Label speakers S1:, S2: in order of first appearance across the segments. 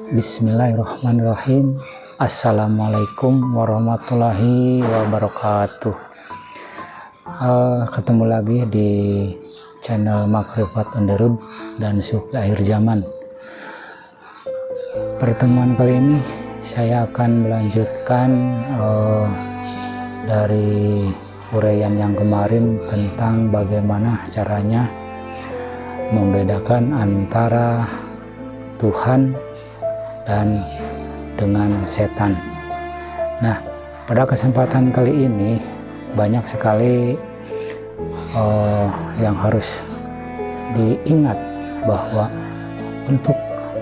S1: Bismillahirrahmanirrahim. Assalamualaikum warahmatullahi wabarakatuh. Ketemu lagi di channel Makrifat on the Road dan Sufi Akhir Zaman. Pertemuan kali ini saya akan melanjutkan dari uraian yang kemarin tentang bagaimana caranya membedakan antara Tuhan dan dengan setan. Nah, pada kesempatan kali ini banyak sekali yang harus diingat, bahwa untuk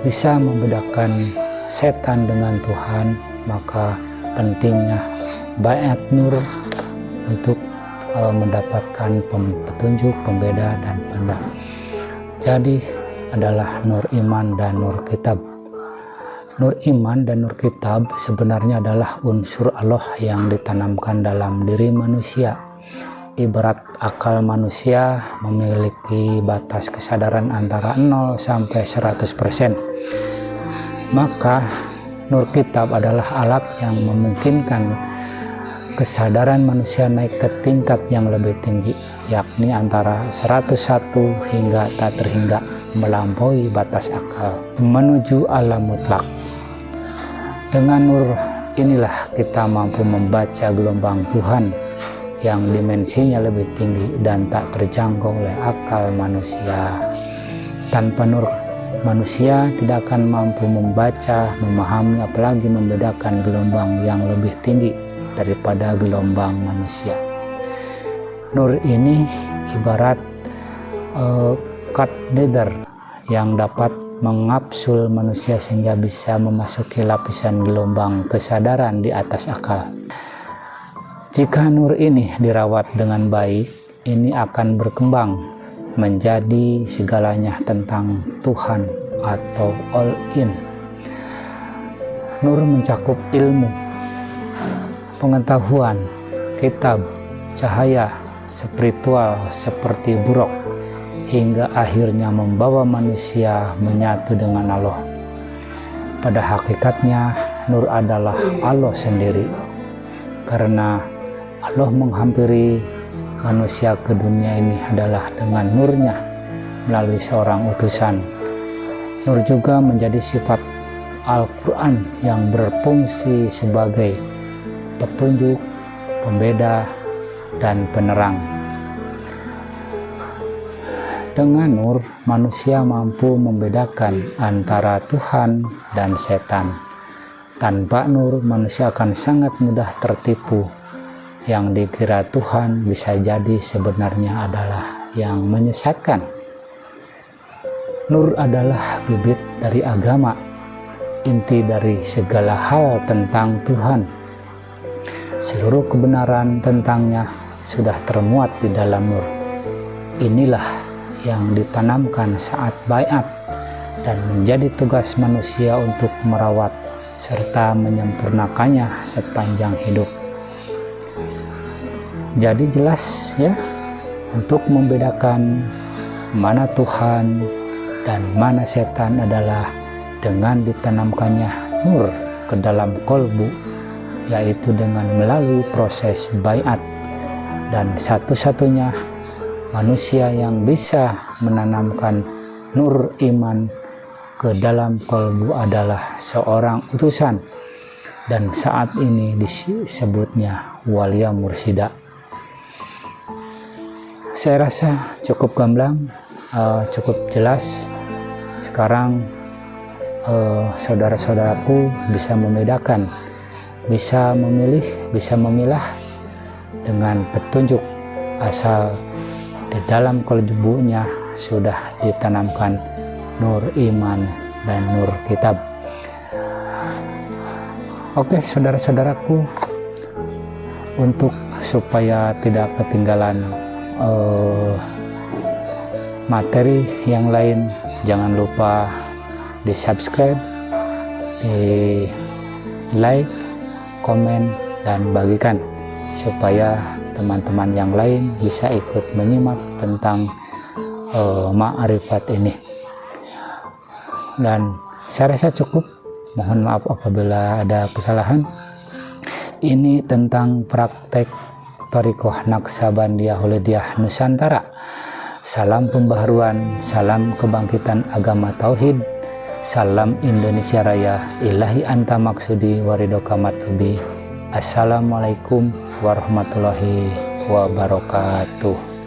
S1: bisa membedakan setan dengan Tuhan, maka pentingnya baiat nur untuk mendapatkan petunjuk, pembeda dan penerang. Jadi adalah nur iman dan nur kitab. Nur iman dan nur kitab sebenarnya adalah unsur Allah yang ditanamkan dalam diri manusia. Ibarat akal manusia memiliki batas kesadaran antara 0 sampai 100%. Maka nur kitab adalah alat yang memungkinkan kesadaran manusia naik ke tingkat yang lebih tinggi, yakni antara 101 hingga tak terhingga, melampaui batas akal menuju alam mutlak. Dengan nur inilah kita mampu membaca gelombang Tuhan yang dimensinya lebih tinggi dan tak terjangkau oleh akal manusia. Tanpa nur, manusia tidak akan mampu membaca, memahami, apalagi membedakan gelombang yang lebih tinggi daripada gelombang manusia. Nur ini ibarat katheder yang dapat mengapsul manusia sehingga bisa memasuki lapisan gelombang kesadaran di atas akal. Jika nur ini dirawat dengan baik, ini akan berkembang menjadi segalanya tentang Tuhan atau all in. Nur mencakup ilmu, pengetahuan, kitab, cahaya, spiritual seperti buruk, hingga akhirnya membawa manusia menyatu dengan Allah. Pada hakikatnya, nur adalah Allah sendiri, karena Allah menghampiri manusia ke dunia ini adalah dengan nurnya melalui seorang utusan. Nur juga menjadi sifat Al-Quran yang berfungsi sebagai petunjuk, pembeda, dan penerang. Dengan nur, manusia mampu membedakan antara Tuhan dan setan. Tanpa nur, manusia akan sangat mudah tertipu. Yang dikira Tuhan bisa jadi sebenarnya adalah yang menyesatkan. Nur adalah bibit dari agama, inti dari segala hal tentang Tuhan. Seluruh kebenaran tentangnya sudah termuat di dalam nur. Inilah yang ditanamkan saat baiat dan menjadi tugas manusia untuk merawat serta menyempurnakannya sepanjang hidup. Jadi jelas ya, untuk membedakan mana Tuhan dan mana setan adalah dengan ditanamkannya nur ke dalam kolbu, yaitu dengan melalui proses baiat. Dan satu-satunya manusia yang bisa menanamkan nur iman ke dalam kolbu adalah seorang utusan, dan saat ini disebutnya walia mursida. Saya rasa cukup gamblang, cukup jelas. Sekarang saudara-saudaraku bisa membedakan, bisa memilih, bisa memilah dengan petunjuk, asal di dalam kolbunya sudah ditanamkan nur iman dan nur kitab. Oke, saudara-saudaraku, untuk supaya tidak ketinggalan materi yang lain, jangan lupa di subscribe, di like, komen, dan bagikan supaya teman-teman yang lain bisa ikut menyimak tentang ma'rifat ini. Dan saya rasa cukup Mohon maaf apabila ada kesalahan. Ini tentang praktek Thariqah Naqsabandiyah Holidiyah Nusantara. Salam pembaharuan, salam kebangkitan agama tauhid, salam Indonesia Raya, ilahi anta maksudi warido kamatubi. Assalamualaikum warahmatullahi wabarakatuh.